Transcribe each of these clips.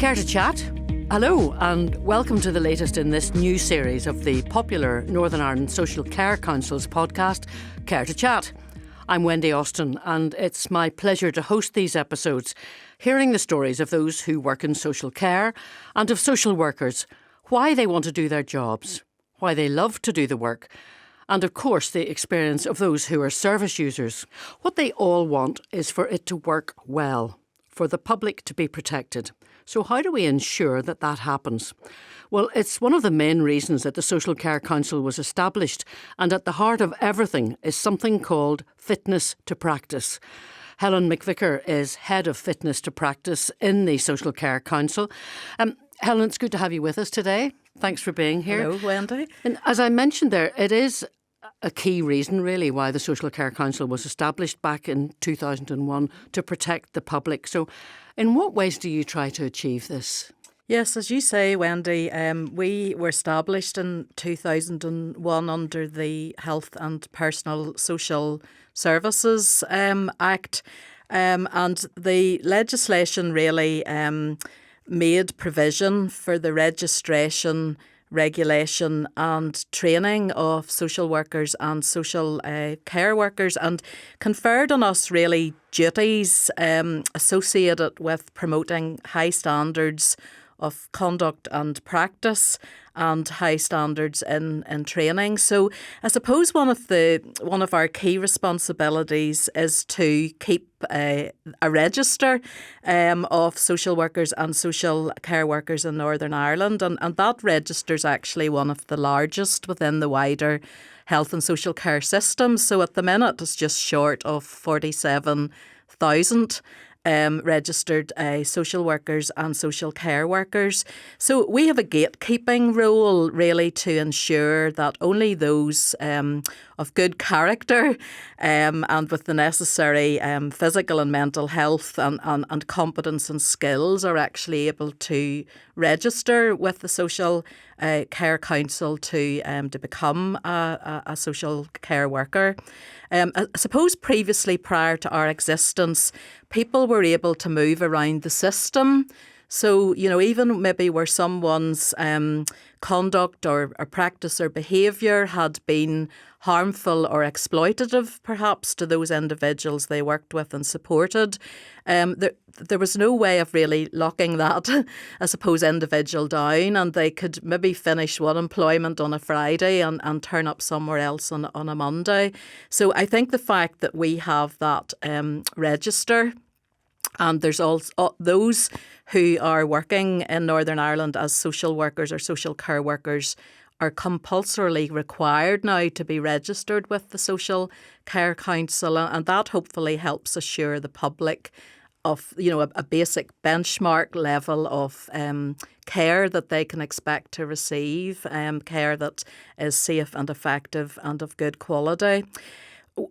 Care to chat? Hello and welcome to the latest in this new series of the popular Northern Ireland Social Care Council's podcast, Care to Chat. I'm Wendy Austin and it's my pleasure to host these episodes, hearing the stories of those who work in social care and of social workers, why they want to do their jobs, why they love to do the work, and of course the experience of those who are service users. What they all want is for it to work well, for the public to be protected. So how do we ensure that that happens? Well, it's one of the main reasons that the Social Care Council was established, and at the heart of everything is something called fitness to practice. Helen McVicker is Head of Fitness to Practice in the Social Care Council. Helen, it's good to have you with us today. Thanks for being here. Hello, Wendy. And as I mentioned there, it is a key reason really why the Social Care Council was established back in 2001 to protect the public. So in what ways do you try to achieve this? Yes, as you say, Wendy, we were established in 2001 under the Health and Personal Social Services Act, and the legislation really made provision for the registration, regulation and training of social workers and social care workers, and conferred on us really duties associated with promoting high standards of conduct and practice and high standards in training. So I suppose one of our key responsibilities is to keep a register of social workers and social care workers in Northern Ireland, and that register is actually one of the largest within the wider health and social care system. So at the minute it's just short of 47,000 registered social workers and social care workers. So we have a gatekeeping role really to ensure that only those of good character and with the necessary physical and mental health and competence and skills are actually able to register with the Social Care Council to become a social care worker. I suppose previously, prior to our existence, people were able to move around the system. So, you know, even maybe where someone's conduct or practice or behaviour had been harmful or exploitative, perhaps, to those individuals they worked with and supported, there was no way of really locking that, I suppose, individual down, and they could maybe finish one employment on a Friday and turn up somewhere else on a Monday. So I think the fact that we have that register, and there's also those who are working in Northern Ireland as social workers or social care workers are compulsorily required now to be registered with the Social Care Council, and that hopefully helps assure the public of, you know, a basic benchmark level of care that they can expect to receive, care that is safe and effective and of good quality.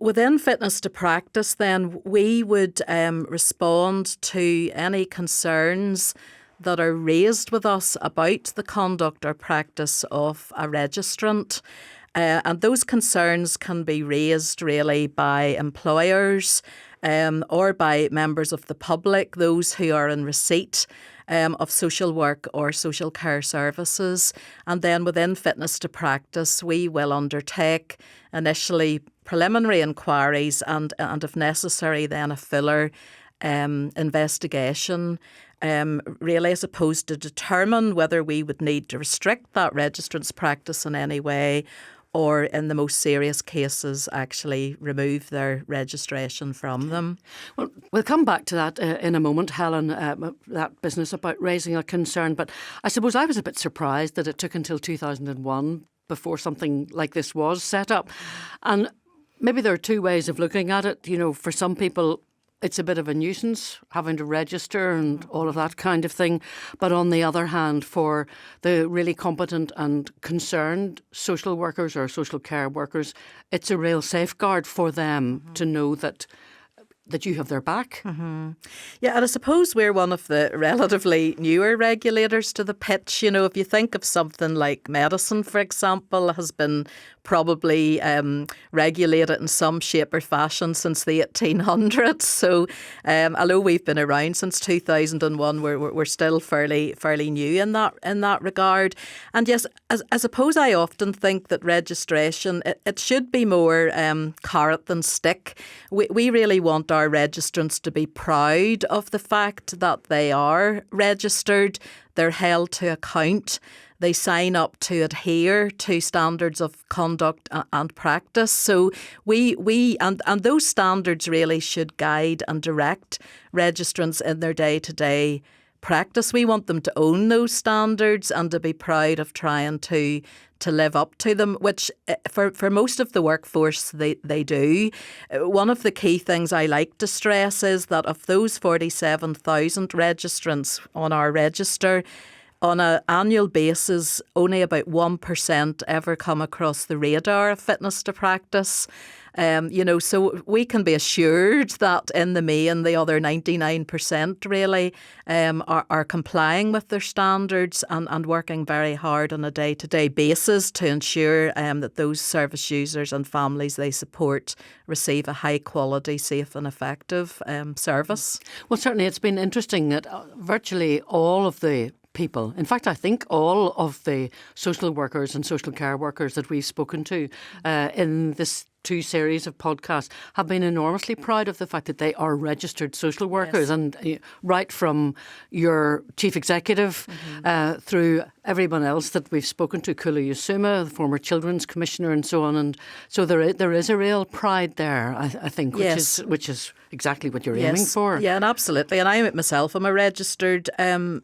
Within Fitness to Practice, then, we would respond to any concerns that are raised with us about the conduct or practice of a registrant. And those concerns can be raised really by employers or by members of the public, those who are in receipt of social work or social care services. And then within Fitness to Practice, we will undertake initially preliminary inquiries and if necessary, then a fuller investigation, really, as opposed to determine whether we would need to restrict that registrant's practice in any way, or in the most serious cases actually remove their registration from them. Well, we'll come back to that in a moment, Helen, that business about raising a concern. But I suppose I was a bit surprised that it took until 2001 before something like this was set up. And maybe there are two ways of looking at it. You know, for some people, it's a bit of a nuisance having to register and all of that kind of thing. But on the other hand, for the really competent and concerned social workers or social care workers, it's a real safeguard for them to know that you have their back. Yeah, and I suppose we're one of the relatively newer regulators to the pitch. You know, if you think of something like medicine, for example, has been probably regulated in some shape or fashion since the 1800s. So although we've been around since 2001, we're still fairly new in that regard. And yes, I suppose I often think that registration, it should be more carrot than stick. We really want our registrants to be proud of the fact that they are registered. They're held to account. They sign up to adhere to standards of conduct and practice. So we and those standards really should guide and direct registrants in their day-to-day practice. We want them to own those standards and to be proud of trying to live up to them, which for most of the workforce they do. One of the key things I like to stress is that of those 47,000 registrants on our register, on an annual basis, only about 1% ever come across the radar of fitness to practice. So we can be assured that in the main, the other 99% really are complying with their standards and working very hard on a day-to-day basis to ensure that those service users and families they support receive a high quality, safe and effective service. Well, certainly it's been interesting that virtually all of the people, in fact, I think all of the social workers and social care workers that we've spoken to in this 2 series of podcasts have been enormously proud of the fact that they are registered social workers. Yes. And right from your chief executive through everyone else that we've spoken to, Kula Yusuma, the former children's commissioner and so on. And so there is a real pride there, I think, which is exactly what you're aiming for. Yeah, and absolutely. And I myself am a registered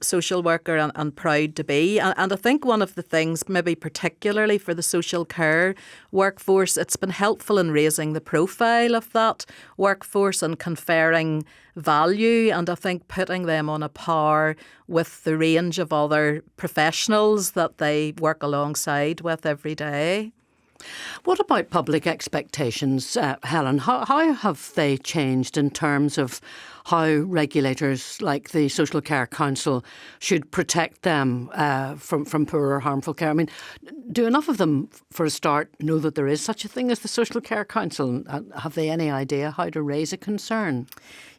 social worker and proud to be. And I think one of the things, maybe particularly for the social care workforce, it's been helpful in raising the profile of that workforce and conferring value, and I think putting them on a par with the range of other professionals that they work alongside with every day. What about public expectations, Helen? How have they changed in terms of how regulators like the Social Care Council should protect them from poor or harmful care? I mean, do enough of them, for a start, know that there is such a thing as the Social Care Council? Have they any idea how to raise a concern?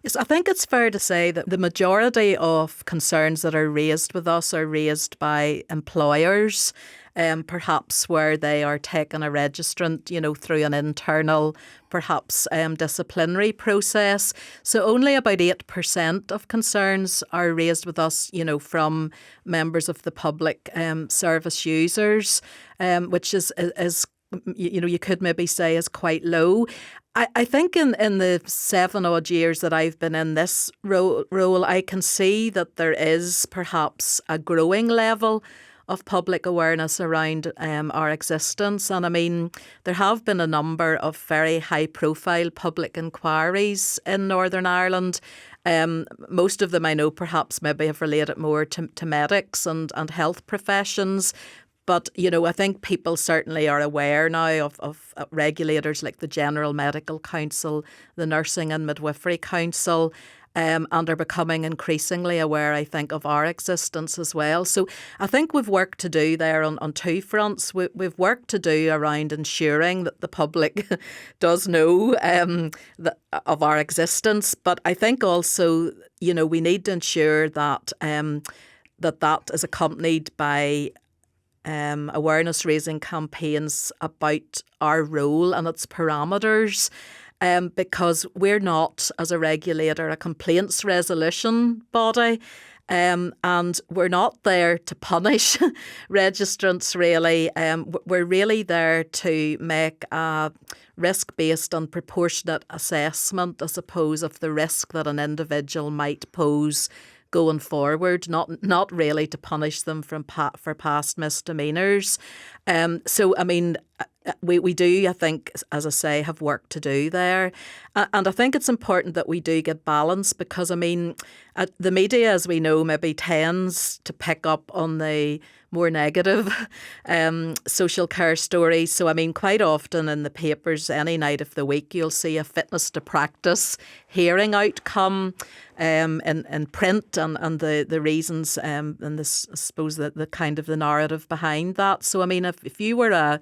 Yes, I think it's fair to say that the majority of concerns that are raised with us are raised by employers, perhaps where they are taking a registrant, through an internal, perhaps disciplinary process. So only about 8% of concerns are raised with us, from members of the public service users, which is you could maybe say is quite low. I think in the 7 odd years that I've been in this role, I can see that there is perhaps a growing level of public awareness around our existence. And I mean, there have been a number of very high profile public inquiries in Northern Ireland. Most of them I know perhaps maybe have related more to medics and health professions. But, I think people certainly are aware now of regulators like the General Medical Council, the Nursing and Midwifery Council, and are becoming increasingly aware, I think, of our existence as well. So I think we've work to do there on 2 fronts. We've work to do around ensuring that the public does know of our existence. But I think also, we need to ensure that that is accompanied by awareness raising campaigns about our role and its parameters, because we're not, as a regulator, a complaints resolution body, and we're not there to punish registrants really. We're really there to make a risk-based and proportionate assessment, I suppose, of the risk that an individual might pose going forward, not really to punish them for past misdemeanours. So, I mean, we do, I think, as I say, have work to do there. And I think it's important that we do get balance because, I mean, the media, as we know, maybe tends to pick up on the more negative social care stories. So, I mean, quite often in the papers, any night of the week, you'll see a fitness to practice hearing outcome in print and the reasons and this, I suppose, the kind of the narrative behind that. So, I mean, if you were a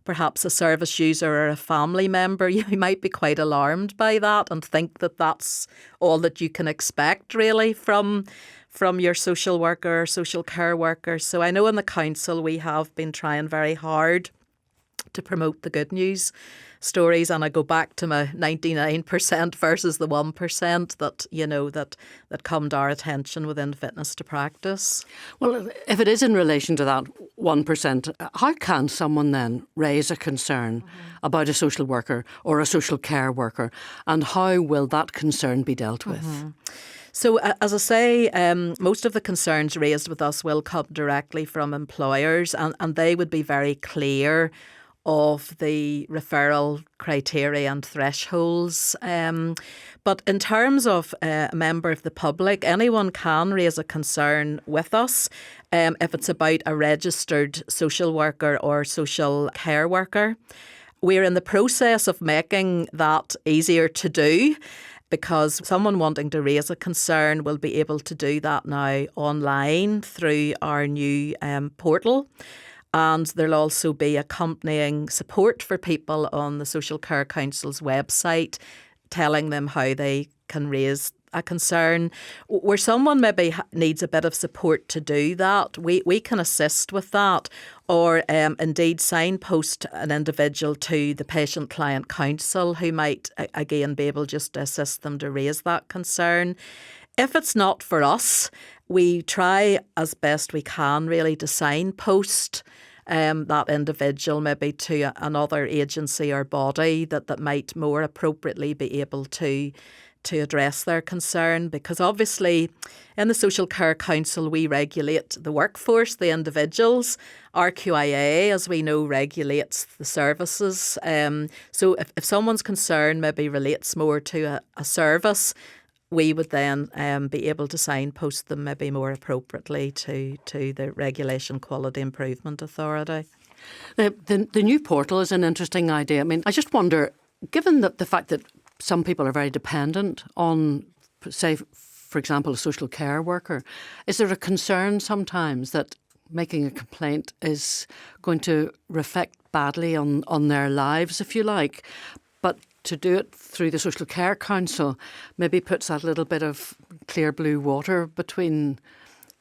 perhaps a service user or a family member, you might be quite alarmed by that and think that that's all that you can expect really from your social worker or social care worker. So I know in the council we have been trying very hard to promote the good news stories, and I go back to my 99% versus the 1% that come to our attention within Fitness to Practice. Well, if it is in relation to that 1%, how can someone then raise a concern about a social worker or a social care worker, and how will that concern be dealt with? So, as I say, most of the concerns raised with us will come directly from employers, and they would be very clear of the referral criteria and thresholds. But in terms of a member of the public, anyone can raise a concern with us if it's about a registered social worker or social care worker. We're in the process of making that easier to do, because someone wanting to raise a concern will be able to do that now online through our new portal. And there'll also be accompanying support for people on the Social Care Council's website telling them how they can raise a concern. Where someone maybe needs a bit of support to do that, we can assist with that, or indeed signpost an individual to the Patient Client Council who might again be able just to assist them to raise that concern. If it's not for us, we try as best we can really to signpost that individual maybe to another agency or body that might more appropriately be able to address their concern, because obviously in the Social Care Council we regulate the workforce, the individuals. RQIA, as we know, regulates the services. So if someone's concern maybe relates more to a service, we would then be able to signpost them maybe more appropriately to the Regulation Quality Improvement Authority. The new portal is an interesting idea. I mean, I just wonder, given the fact that some people are very dependent on, say, for example, a social care worker, is there a concern sometimes that making a complaint is going to reflect badly on their lives, if you like? But to do it through the Social Care Council maybe puts that little bit of clear blue water between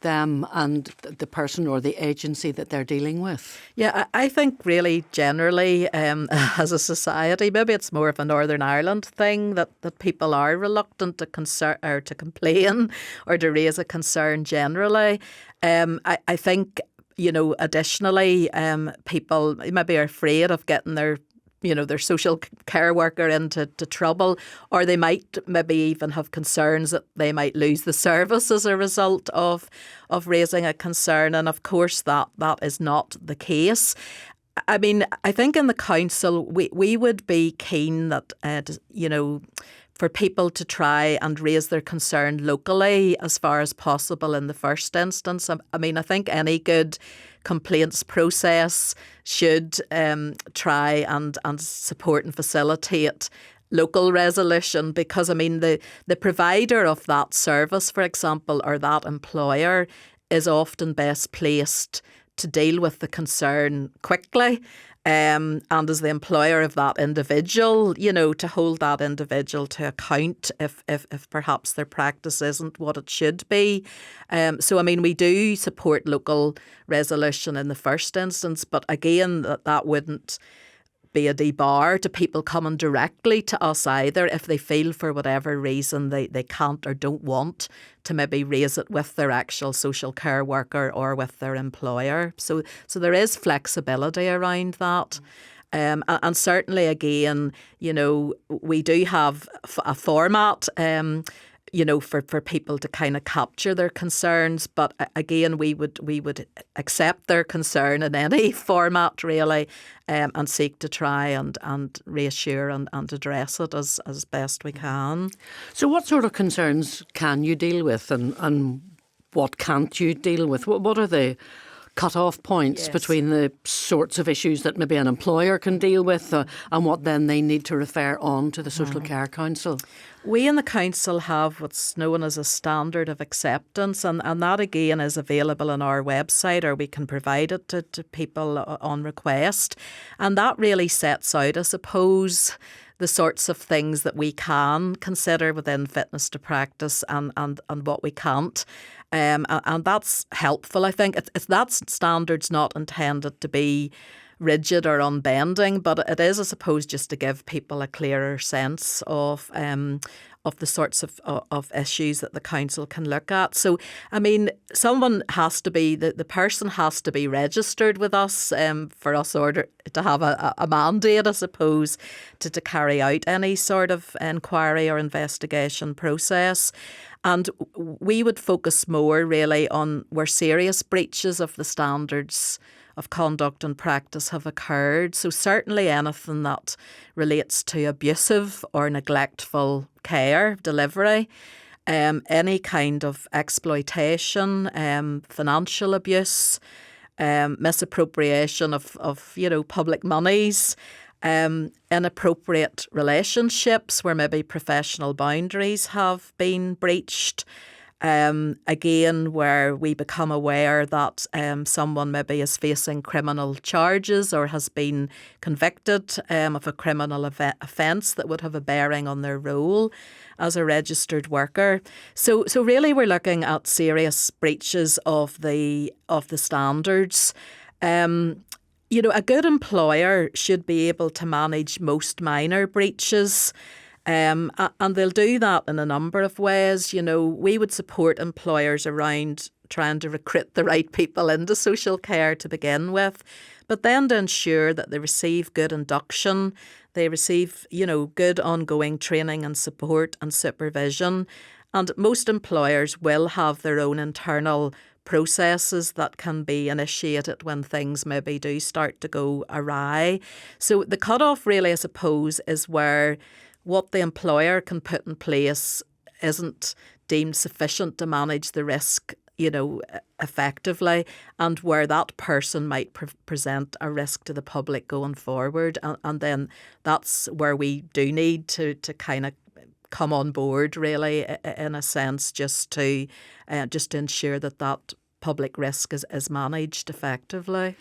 them and the person or the agency that they're dealing with. Yeah, I think really generally as a society, maybe it's more of a Northern Ireland thing that people are reluctant to complain or to raise a concern generally. I think, additionally, people maybe are afraid of getting their social care worker into trouble, or they might maybe even have concerns that they might lose the service as a result of raising a concern. And of course that is not the case. I mean, I think in the council we would be keen that for people to try and raise their concern locally as far as possible in the first instance. I mean, I think any good complaints process should try and support and facilitate local resolution, because I mean the provider of that service, for example, or that employer is often best placed to deal with the concern quickly. And as the employer of that individual, to hold that individual to account if perhaps their practice isn't what it should be. So, I mean, we do support local resolution in the first instance, but again, that wouldn't be a debar to people coming directly to us either if they feel for whatever reason they can't or don't want to maybe raise it with their actual social care worker or with their employer. So there is flexibility around that. And certainly, again, we do have a format for people to kind of capture their concerns. But again, we would accept their concern in any format really, and seek to try and reassure and address it as best we can. So what sort of concerns can you deal with and what can't you deal with? What are the cut-off points Yes. between the sorts of issues that maybe an employer can deal with and what then they need to refer on to the Social Care Council? We in the council have what's known as a standard of acceptance, and that again is available on our website, or we can provide it to people on request. And that really sets out, I suppose, the sorts of things that we can consider within fitness to practice and what we can't. And that's helpful, I think. That standard's not intended to be rigid or unbending, but it is, I suppose, just to give people a clearer sense of the sorts of issues that the council can look at. So, I mean, someone has to be, the person has to be registered with us for us order to have a mandate, I suppose, to carry out any sort of inquiry or investigation process. And we would focus more really on where serious breaches of the standards of conduct and practice have occurred. So certainly anything that relates to abusive or neglectful care delivery, any kind of exploitation, financial abuse, misappropriation of public monies, inappropriate relationships where maybe professional boundaries have been breached. Again, where we become aware that someone maybe is facing criminal charges or has been convicted of a criminal offence that would have a bearing on their role as a registered worker. So really we're looking at serious breaches of the standards. A good employer should be able to manage most minor breaches. And they'll do that in a number of ways. We would support employers around trying to recruit the right people into social care to begin with, but then to ensure that they receive good induction, they receive, good ongoing training and support and supervision. And most employers will have their own internal processes that can be initiated when things maybe do start to go awry. So the cut-off really, I suppose, is where what the employer can put in place isn't deemed sufficient to manage the risk, effectively, and where that person might present a risk to the public going forward. And then that's where we do need to kind of come on board, really, in a sense, just to ensure that public risk is managed effectively.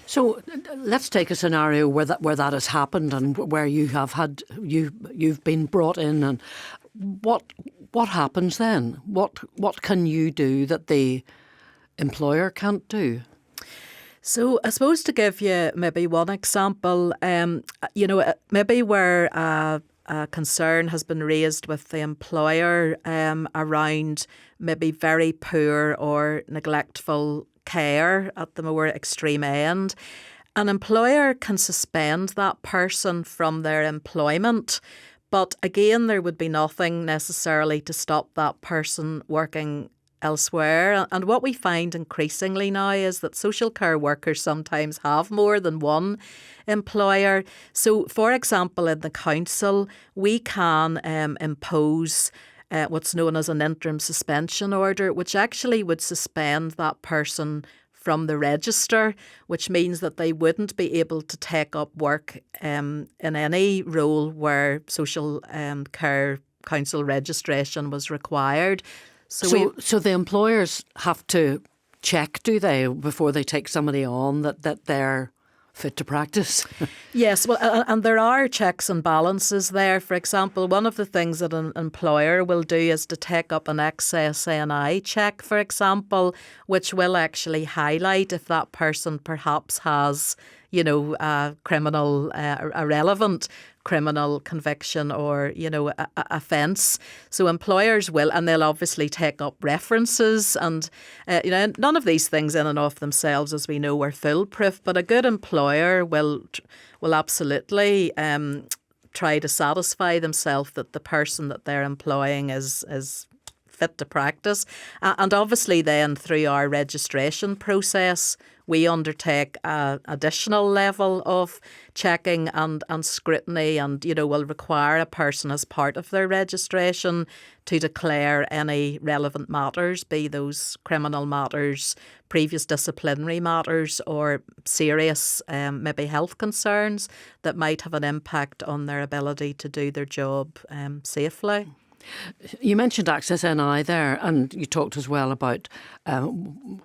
So let's take a scenario where that has happened and where you've been brought in, and what happens then? What can you do that the employer can't do? So I suppose to give you maybe one example, maybe where a concern has been raised with the employer around maybe very poor or neglectful care at the more extreme end. An employer can suspend that person from their employment, but again, there would be nothing necessarily to stop that person working elsewhere. And what we find increasingly now is that social care workers sometimes have more than one employer. So, for example, in the council, we can impose what's known as an interim suspension order, which actually would suspend that person from the register, which means that they wouldn't be able to take up work in any role where social care council registration was required. So the employers have to check, do they, before they take somebody on that they're fit to practice? Yes, well, and there are checks and balances there. For example, one of the things that an employer will do is to take up an excess NI check, for example, which will actually highlight if that person perhaps has, a criminal, a relevant criminal conviction or, a offence. So employers will, and they'll obviously take up references, and, none of these things in and of themselves, as we know, are foolproof, but a good employer will absolutely try to satisfy themselves that the person that they're employing is fit to practice. And obviously then through our registration process, we undertake an additional level of checking and scrutiny, and, will require a person as part of their registration to declare any relevant matters, be those criminal matters, previous disciplinary matters, or serious maybe health concerns that might have an impact on their ability to do their job safely. You mentioned Access NI there, and you talked as well about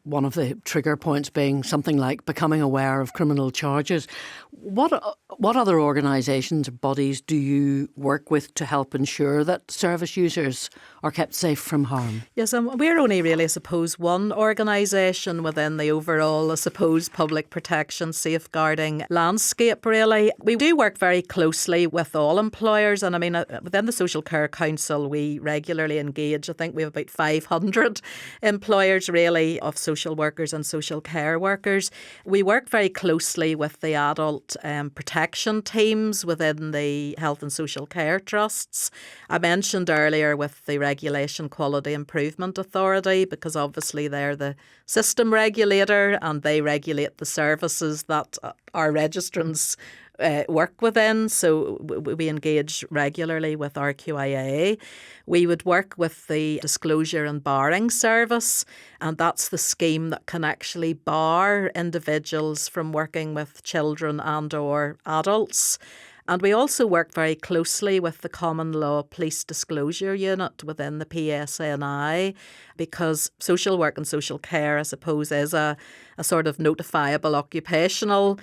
one of the trigger points being something like becoming aware of criminal charges. What other organisations or bodies do you work with to help ensure that service users are kept safe from harm? Yes, we're only really, I suppose, one organisation within the overall, I suppose, public protection safeguarding landscape, really. We do work very closely with all employers, and I mean, within the Social Care Council, we regularly engage. I think we have about 500 employers, really, of social workers and social care workers. We work very closely with the adult protection teams within the health and social care trusts. I mentioned earlier with the Regulation Quality Improvement Authority, because obviously they're the system regulator and they regulate the services that our registrants work within. So we engage regularly with RQIA. We would work with the Disclosure and Barring Service, and that's the scheme that can actually bar individuals from working with children and or adults. And we also work very closely with the Common Law Police Disclosure Unit within the PSNI, because social work and social care, I suppose, is a sort of notifiable occupational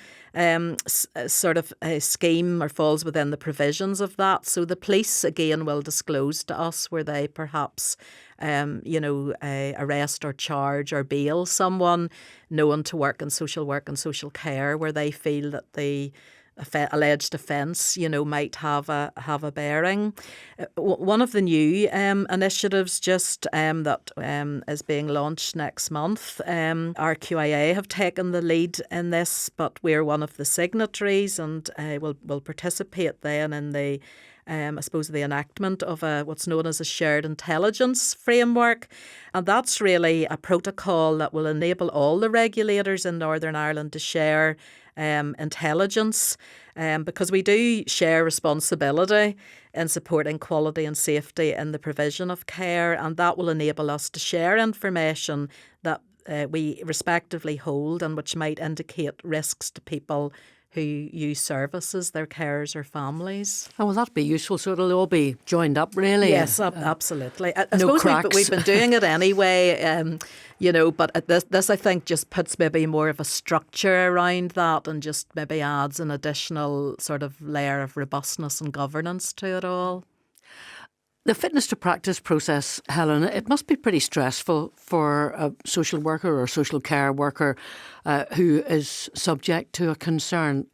sort of a scheme, or falls within the provisions of that. So the police, again, will disclose to us where they perhaps arrest or charge or bail someone known to work in social work and social care, where they feel that the alleged offence, might have a bearing. One of the new initiatives just that is being launched next month, RQIA have taken the lead in this, but we're one of the signatories, and will participate then in the I suppose the enactment of what's known as a shared intelligence framework. And that's really a protocol that will enable all the regulators in Northern Ireland to share intelligence, because we do share responsibility in supporting quality and safety in the provision of care, and that will enable us to share information that we respectively hold and which might indicate risks to people who use services, their carers or families. Oh, well, that'd be useful. So it'll all be joined up, really. Yes, absolutely. I no suppose cracks. we've been doing it anyway, but this I think just puts maybe more of a structure around that, and just maybe adds an additional sort of layer of robustness and governance to it all. The fitness to practice process, Helen, it must be pretty stressful for a social worker or social care worker who is subject to a concern.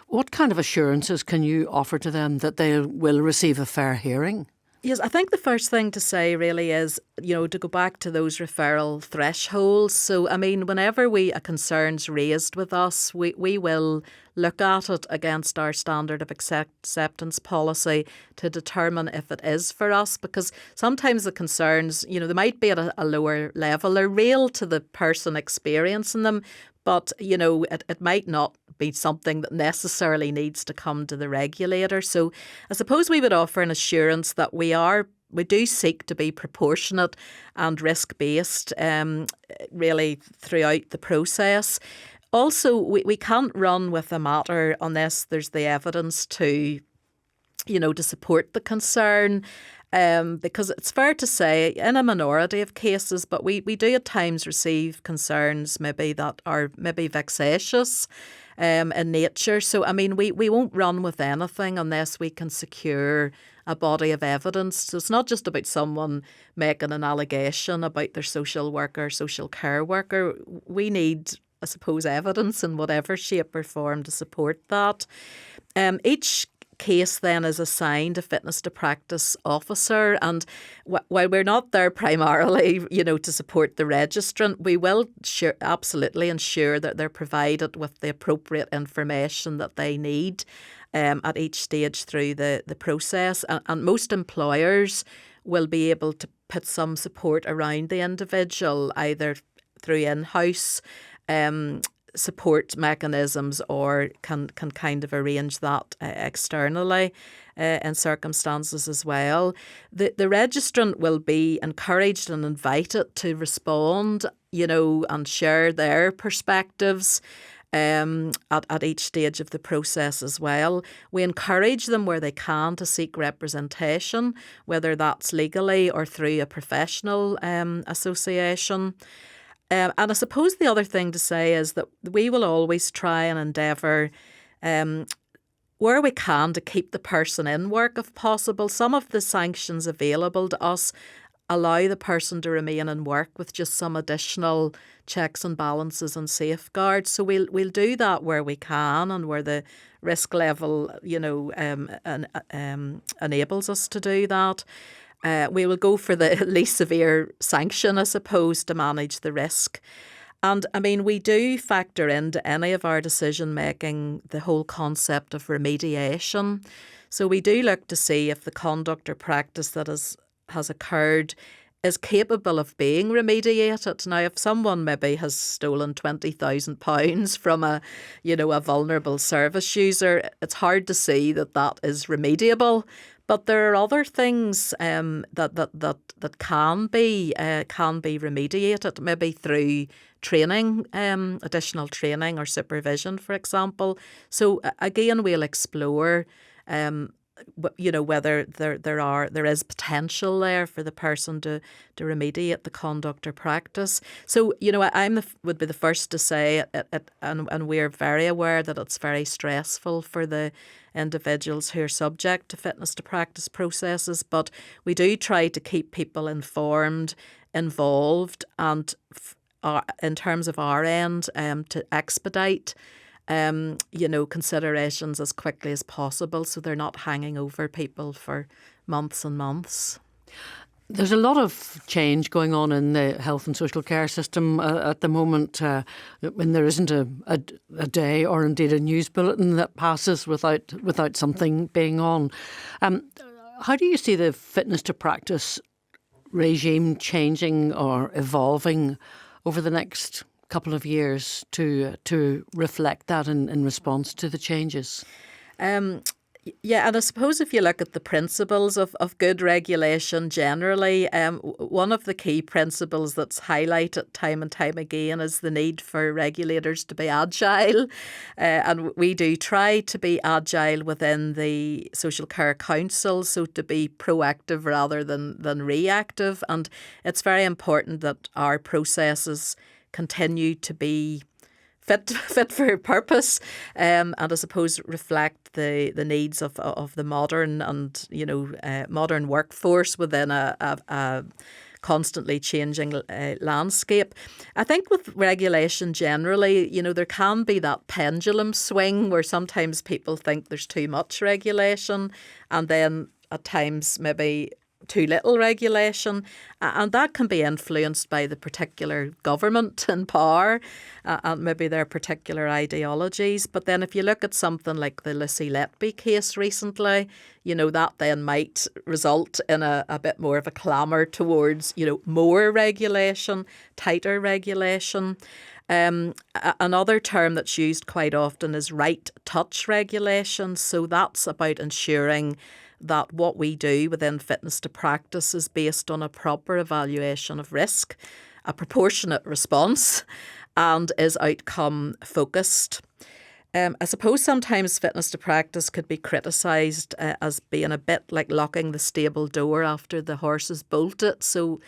What kind of assurances can you offer to them that they will receive a fair hearing? Yes, I think the first thing to say really is, to go back to those referral thresholds. So, I mean, whenever a concern's raised with us, we will look at it against our standard of acceptance policy to determine if it is for us, because sometimes the concerns, they might be at a lower level. They're real to the person experiencing them, but, it might not be something that necessarily needs to come to the regulator. So I suppose we would offer an assurance that we do seek to be proportionate and risk-based really throughout the process. Also, we can't run with a matter unless there's the evidence to support the concern. Because it's fair to say, in a minority of cases, but we do at times receive concerns maybe that are maybe vexatious in nature. So, I mean, we won't run with anything unless we can secure a body of evidence. So it's not just about someone making an allegation about their social worker, social care worker. We need, I suppose, evidence in whatever shape or form to support that. Each case then is assigned a fitness to practice officer, and while we're not there primarily to support the registrant, we will absolutely ensure that they're provided with the appropriate information that they need at each stage through the process. And most employers will be able to put some support around the individual, either through in-house support mechanisms, or can kind of arrange that externally in circumstances as well. The registrant will be encouraged and invited to respond, and share their perspectives at each stage of the process as well. We encourage them where they can to seek representation, whether that's legally or through a professional association. And I suppose the other thing to say is that we will always try and endeavour where we can to keep the person in work if possible. Some of the sanctions available to us allow the person to remain in work with just some additional checks and balances and safeguards. So we'll do that where we can and where the risk level, enables us to do that. We will go for the least severe sanction, I suppose, to manage the risk. And I mean, we do factor into any of our decision making the whole concept of remediation. So we do look to see if the conduct or practice that has occurred is capable of being remediated. Now, if someone maybe has stolen £20,000 from a vulnerable service user, it's hard to see that is remediable. But there are other things that can be remediated, maybe through training, additional training or supervision, for example. So again, we'll explore whether there is potential there for the person to remediate the conduct or practice. So would be the first to say it, and we're very aware that it's very stressful for the individuals who are subject to fitness to practice processes, but we do try to keep people informed, involved, and in terms of our end, to expedite considerations as quickly as possible, so they're not hanging over people for months and months. There's a lot of change going on in the health and social care system at the moment, when there isn't a day or indeed a news bulletin that passes without something being on. How do you see the fitness to practice regime changing or evolving over the next couple of years to reflect that in response to the changes? Yeah, and I suppose if you look at the principles of good regulation generally, one of the key principles that's highlighted time and time again is the need for regulators to be agile. And we do try to be agile within the Social Care Council, so to be proactive rather than reactive. And it's very important that our processes continue to be fit for purpose, and I suppose reflect the needs of the modern and modern workforce within a constantly changing landscape. I think with regulation generally, there can be that pendulum swing where sometimes people think there's too much regulation, and then at times maybe too little regulation, and that can be influenced by the particular government in power and maybe their particular ideologies. But then if you look at something like the Lucy Letby case recently, that then might result in a bit more of a clamour towards, more regulation, tighter regulation. Another term that's used quite often is right touch regulation. So that's about ensuring that what we do within fitness to practice is based on a proper evaluation of risk, a proportionate response, and is outcome focused. I suppose sometimes fitness to practice could be criticised as being a bit like locking the stable door after the horse has bolted. So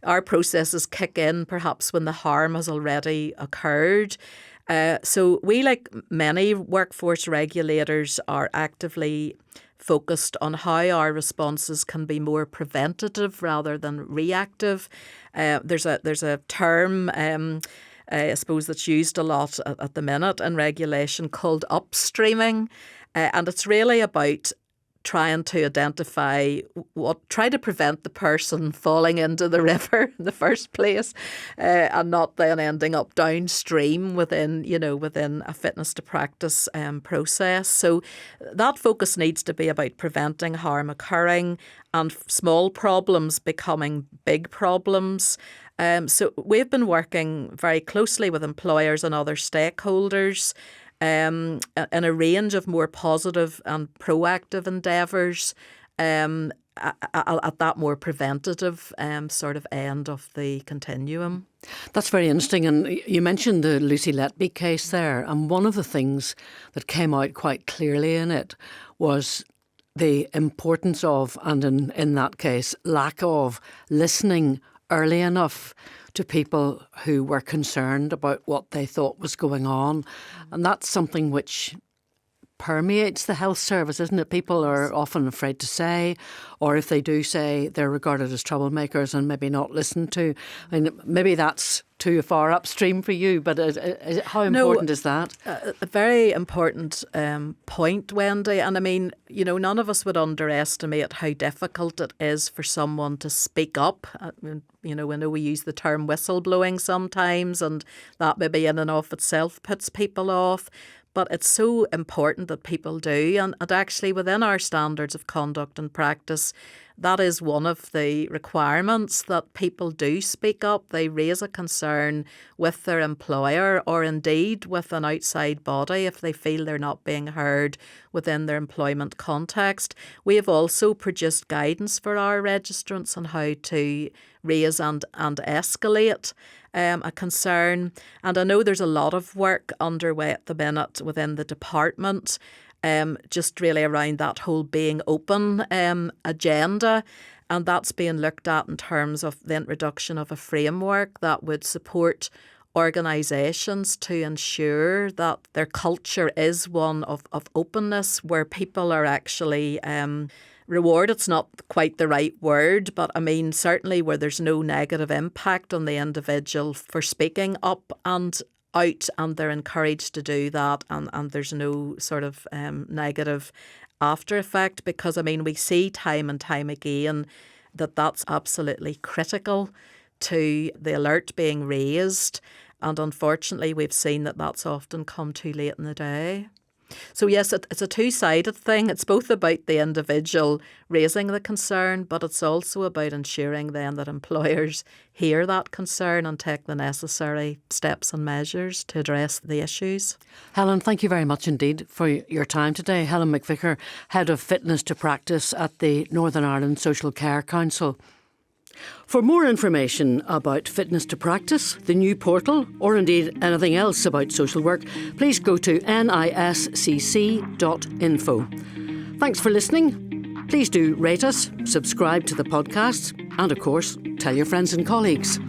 our processes kick in perhaps when the harm has already occurred. So we, like many workforce regulators, are actively focused on how our responses can be more preventative rather than reactive. There's a term, I suppose, that's used a lot at the minute in regulation called upstreaming, and it's really about trying to identify try to prevent the person falling into the river in the first place, and not then ending up downstream within a fitness to practice process. So that focus needs to be about preventing harm occurring and small problems becoming big problems. So we've been working very closely with employers and other stakeholders in a range of more positive and proactive endeavours at that more preventative sort of end of the continuum. That's very interesting. And you mentioned the Lucy Letby case there. And one of the things that came out quite clearly in it was the importance of, and in that case, lack of listening early enough to people who were concerned about what they thought was going on. And that's something which permeates the health service, isn't it? People are often afraid to say, or if they do say, they're regarded as troublemakers and maybe not listened to. I mean, maybe that's too far upstream for you, but how important is that? A very important point, Wendy. And I mean, none of us would underestimate how difficult it is for someone to speak up. We know we use the term whistleblowing sometimes, and that maybe in and of itself puts people off. But it's so important that people do. And actually within our standards of conduct and practice, that is one of the requirements, that people do speak up. They raise a concern with their employer or indeed with an outside body if they feel they're not being heard within their employment context. We have also produced guidance for our registrants on how to raise and escalate a concern. And I know there's a lot of work underway at the minute within the department, just really around that whole being open agenda. And that's being looked at in terms of the introduction of a framework that would support organisations to ensure that their culture is one of openness, where people are actually rewarded's not quite the right word, but I mean certainly where there's no negative impact on the individual for speaking up and out, and they're encouraged to do that, and there's no sort of negative after effect, because I mean we see time and time again that that's absolutely critical to the alert being raised, and unfortunately we've seen that that's often come too late in the day. So yes, it's a two-sided thing. It's both about the individual raising the concern, but it's also about ensuring then that employers hear that concern and take the necessary steps and measures to address the issues. Helen, thank you very much indeed for your time today. Helen McVicker, Head of Fitness to Practice at the Northern Ireland Social Care Council. For more information about Fitness to Practice, the new portal, or indeed anything else about social work, please go to niscc.info. Thanks for listening. Please do rate us, subscribe to the podcast, and of course, tell your friends and colleagues.